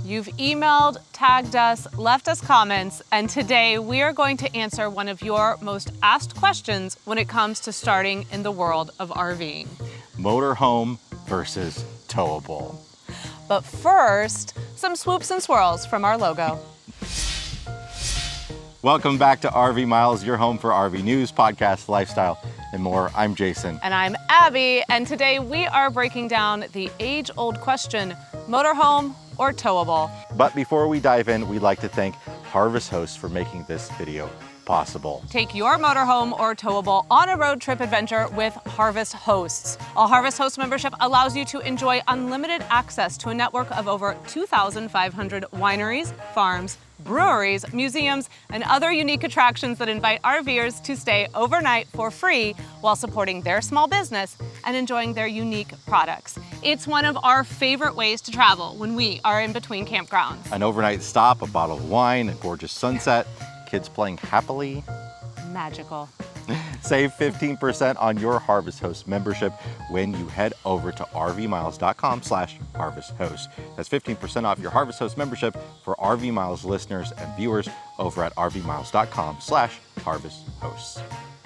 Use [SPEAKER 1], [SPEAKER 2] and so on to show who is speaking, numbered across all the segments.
[SPEAKER 1] You've emailed, tagged us, left us comments, and today we are going to answer one of your most asked questions when it comes to starting in the world of RVing.
[SPEAKER 2] Motorhome versus towable.
[SPEAKER 1] But first, some swoops and swirls from our logo.
[SPEAKER 2] Welcome back to RV Miles, your home for RV news, podcasts, lifestyle, and more. I'm Jason.
[SPEAKER 1] And I'm Abby, and today we are breaking down the age-old question, motorhome or towable?
[SPEAKER 2] But before we dive in, we'd like to thank Harvest Hosts for making this video possible.
[SPEAKER 1] Take your motorhome or towable on a road trip adventure with Harvest Hosts. A Harvest Host membership allows you to enjoy unlimited access to a network of over 2,500 wineries, farms, breweries, museums, and other unique attractions that invite RVers to stay overnight for free while supporting their small business and enjoying their unique products. It's one of our favorite ways to travel when we are in between campgrounds.
[SPEAKER 2] An overnight stop, a bottle of wine, a gorgeous sunset, kids playing happily.
[SPEAKER 1] Magical.
[SPEAKER 2] Save 15% on your Harvest Host membership when you head over to rvmiles.com/harvesthost. That's 15% off your Harvest Host membership for RV Miles listeners and viewers over at rvmiles.com/harvesthosts.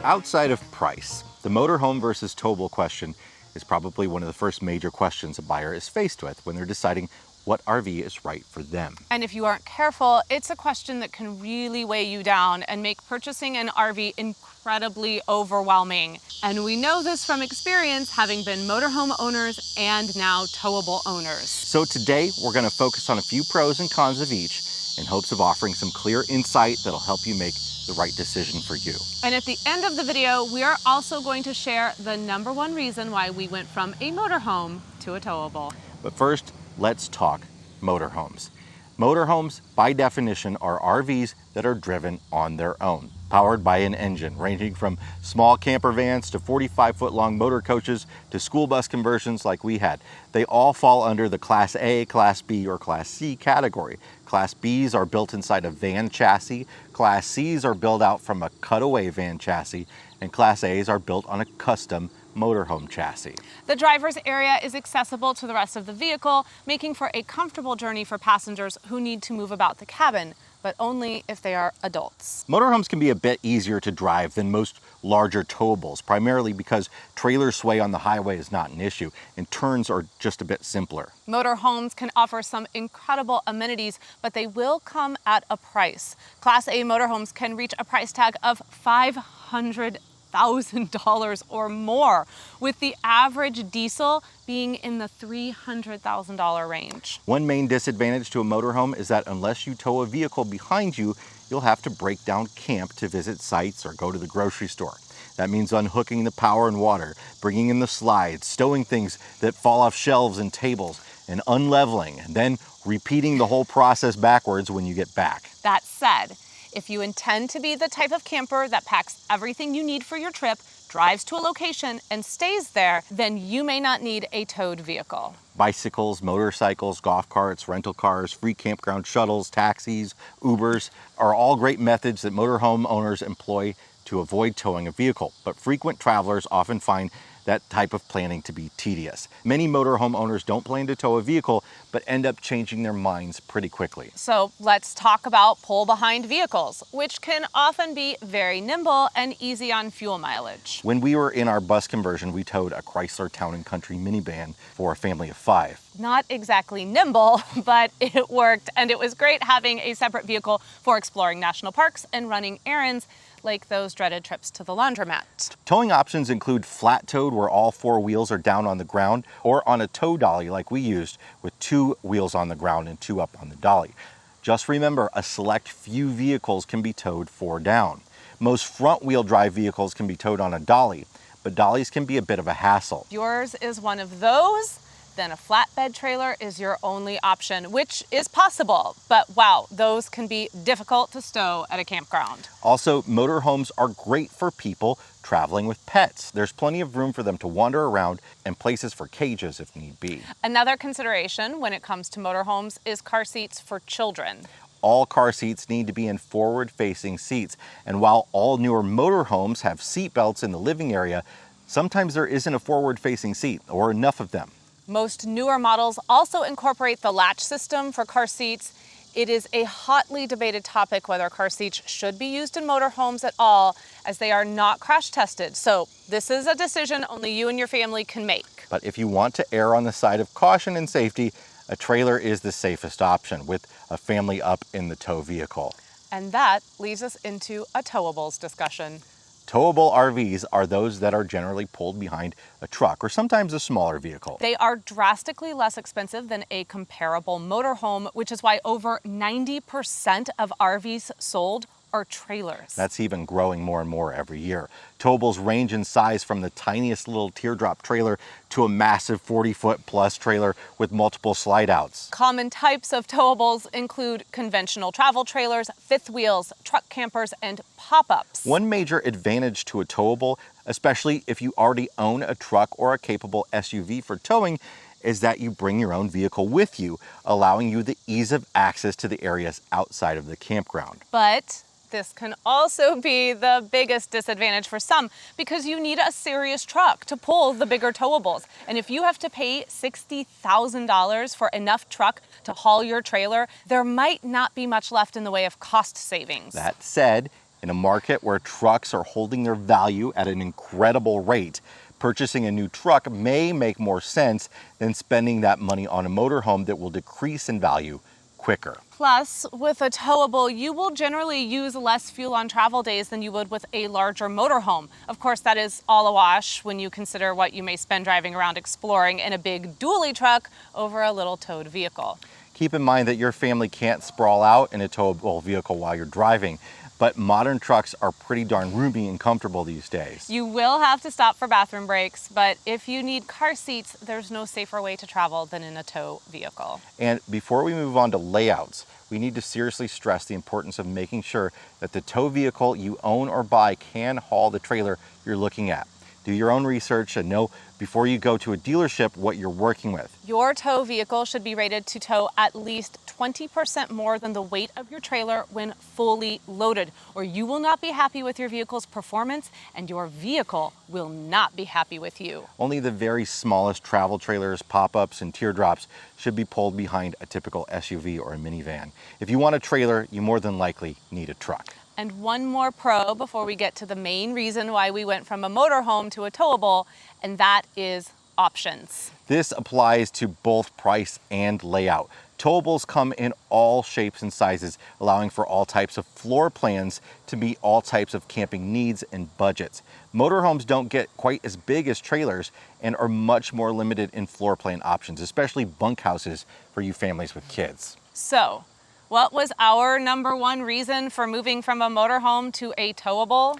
[SPEAKER 2] Outside of price, the motorhome versus towable question is probably one of the first major questions a buyer is faced with when they're deciding what RV is right for them.
[SPEAKER 1] And if you aren't careful, it's a question that can really weigh you down and make purchasing an RV incredibly overwhelming. And we know this from experience, having been motorhome owners and now towable owners.
[SPEAKER 2] So today, we're going to focus on a few pros and cons of each in hopes of offering some clear insight that'll help you make the right decision for you.
[SPEAKER 1] And at the end of the video, we are also going to share the #1 reason why we went from a motorhome to a towable.
[SPEAKER 2] But first, let's talk motorhomes. Motorhomes, by definition, are RVs that are driven on their own, powered by an engine, ranging from small camper vans to 45-foot-long motor coaches to school bus conversions like we had. They all fall under the Class A, Class B, or Class C category. Class Bs are built inside a van chassis, Class Cs are built out from a cutaway van chassis, and Class As are built on a custom motorhome chassis.
[SPEAKER 1] The driver's area is accessible to the rest of the vehicle, making for a comfortable journey for passengers who need to move about the cabin, but only if they are adults.
[SPEAKER 2] Motorhomes can be a bit easier to drive than most larger towables, primarily because trailer sway on the highway is not an issue, and turns are just a bit simpler.
[SPEAKER 1] Motorhomes can offer some incredible amenities, but they will come at a price. Class A motorhomes can reach a price tag of $500,000 or more, with the average diesel being in the $300,000 range.
[SPEAKER 2] One main disadvantage to a motorhome is that unless you tow a vehicle behind you, you'll have to break down camp to visit sites or go to the grocery store. That means unhooking the power and water, bringing in the slides, stowing things that fall off shelves and tables, and unleveling, and then repeating the whole process backwards when you get back.
[SPEAKER 1] That said, if you intend to be the type of camper that packs everything you need for your trip, drives to a location, and stays there, then you may not need a towed vehicle.
[SPEAKER 2] Bicycles, motorcycles, golf carts, rental cars, free campground shuttles, taxis, Ubers are all great methods that motorhome owners employ to avoid towing a vehicle, but frequent travelers often find that type of planning to be tedious. Many motorhome owners don't plan to tow a vehicle, but end up changing their minds pretty quickly.
[SPEAKER 1] So let's talk about pull-behind vehicles, which can often be very nimble and easy on fuel mileage.
[SPEAKER 2] When we were in our bus conversion, we towed a Chrysler Town & Country minivan for a family of 5.
[SPEAKER 1] Not exactly nimble, but it worked, and it was great having a separate vehicle for exploring national parks and running errands, like those dreaded trips to the laundromat.
[SPEAKER 2] Towing options include flat towed, where all 4 wheels are down on the ground, or on a tow dolly like we used, with 2 wheels on the ground and 2 up on the dolly. Just remember, a select few vehicles can be towed 4 down. Most front-wheel drive vehicles can be towed on a dolly, but dollies can be a bit of a hassle.
[SPEAKER 1] Yours is one of those? Then a flatbed trailer is your only option, which is possible, but wow, those can be difficult to stow at a campground.
[SPEAKER 2] Also, motorhomes are great for people traveling with pets. There's plenty of room for them to wander around and places for cages if need be.
[SPEAKER 1] Another consideration when it comes to motorhomes is car seats for children.
[SPEAKER 2] All car seats need to be in forward-facing seats, and while all newer motorhomes have seat belts in the living area, sometimes there isn't a forward-facing seat or enough of them.
[SPEAKER 1] Most newer models also incorporate the latch system for car seats. It is a hotly debated topic whether car seats should be used in motorhomes at all, as they are not crash tested. So this is a decision only you and your family can make.
[SPEAKER 2] But if you want to err on the side of caution and safety, a trailer is the safest option with a family up in the tow vehicle.
[SPEAKER 1] And that leads us into a towables discussion.
[SPEAKER 2] Towable RVs are those that are generally pulled behind a truck or sometimes a smaller vehicle.
[SPEAKER 1] They are drastically less expensive than a comparable motorhome, which is why over 90% of RVs sold are trailers.
[SPEAKER 2] That's even growing more and more every year. Towables range in size from the tiniest little teardrop trailer to a massive 40-foot plus trailer with multiple slide outs.
[SPEAKER 1] Common types of towables include conventional travel trailers, fifth wheels, truck campers, and pop-ups.
[SPEAKER 2] One major advantage to a towable, especially if you already own a truck or a capable SUV for towing, is that you bring your own vehicle with you, allowing you the ease of access to the areas outside of the campground.
[SPEAKER 1] But this can also be the biggest disadvantage for some because you need a serious truck to pull the bigger towables. And if you have to pay $60,000 for enough truck to haul your trailer, there might not be much left in the way of cost savings.
[SPEAKER 2] That said, in a market where trucks are holding their value at an incredible rate, purchasing a new truck may make more sense than spending that money on a motorhome that will decrease in value quicker.
[SPEAKER 1] Plus, with a towable, you will generally use less fuel on travel days than you would with a larger motorhome. Of course, that is all a wash when you consider what you may spend driving around exploring in a big dually truck over a little towed vehicle.
[SPEAKER 2] Keep in mind that your family can't sprawl out in a towable vehicle while you're driving, but modern trucks are pretty darn roomy and comfortable these days.
[SPEAKER 1] You will have to stop for bathroom breaks, but if you need car seats, there's no safer way to travel than in a tow vehicle.
[SPEAKER 2] And before we move on to layouts, we need to seriously stress the importance of making sure that the tow vehicle you own or buy can haul the trailer you're looking at. Do your own research and know before you go to a dealership what you're working with.
[SPEAKER 1] Your tow vehicle should be rated to tow at least 20% more than the weight of your trailer when fully loaded, or you will not be happy with your vehicle's performance and your vehicle will not be happy with you.
[SPEAKER 2] Only the very smallest travel trailers, pop-ups, and teardrops should be pulled behind a typical SUV or a minivan. If you want a trailer, you more than likely need a truck.
[SPEAKER 1] And one more pro before we get to the main reason why we went from a motorhome to a towable, and that is options.
[SPEAKER 2] This applies to both price and layout. Towables come in all shapes and sizes, allowing for all types of floor plans to meet all types of camping needs and budgets. Motorhomes don't get quite as big as trailers and are much more limited in floor plan options, especially bunkhouses for you families with kids.
[SPEAKER 1] So, what was our number one reason for moving from a motorhome to a towable?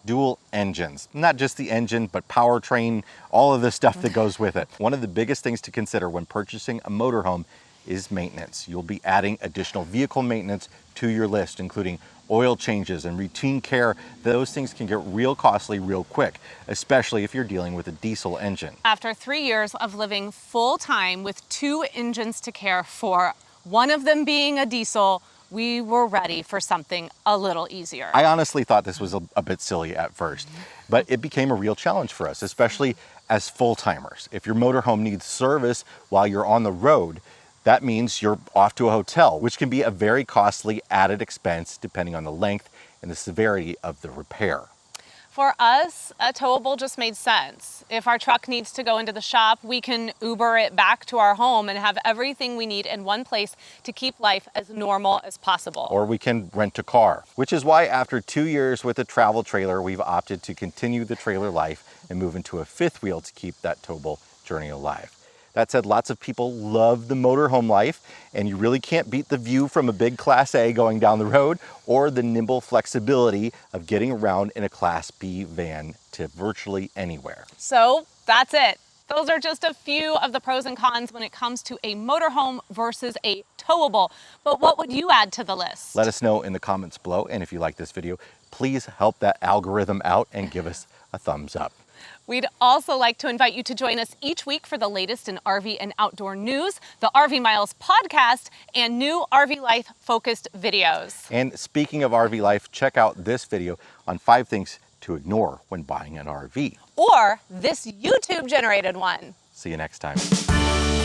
[SPEAKER 2] Dual engines. Not just the engine, but powertrain, all of the stuff that goes with it. One of the biggest things to consider when purchasing a motorhome is maintenance. You'll be adding additional vehicle maintenance to your list, including oil changes and routine care. Those things can get real costly real quick, especially if you're dealing with a diesel engine.
[SPEAKER 1] After 3 years of living full-time with 2 engines to care for, one of them being a diesel, we were ready for something a little easier.
[SPEAKER 2] I honestly thought this was a bit silly at first, but it became a real challenge for us, especially as full-timers. If your motorhome needs service while you're on the road, that means you're off to a hotel, which can be a very costly added expense depending on the length and the severity of the repair.
[SPEAKER 1] For us, a towable just made sense. If our truck needs to go into the shop, we can Uber it back to our home and have everything we need in one place to keep life as normal as possible.
[SPEAKER 2] Or we can rent a car, which is why after 2 years with a travel trailer, we've opted to continue the trailer life and move into a fifth wheel to keep that towable journey alive. That said, lots of people love the motorhome life, and you really can't beat the view from a big Class A going down the road or the nimble flexibility of getting around in a Class B van to virtually anywhere.
[SPEAKER 1] So that's it. Those are just a few of the pros and cons when it comes to a motorhome versus a towable. But what would you add to the list?
[SPEAKER 2] Let us know in the comments below, and if you like this video, please help that algorithm out and give us a thumbs up.
[SPEAKER 1] We'd also like to invite you to join us each week for the latest in RV and outdoor news, the RV Miles podcast, and new RV Life focused videos.
[SPEAKER 2] And speaking of RV life, check out this video on 5 things to ignore when buying an RV.
[SPEAKER 1] Or this YouTube generated one.
[SPEAKER 2] See you next time.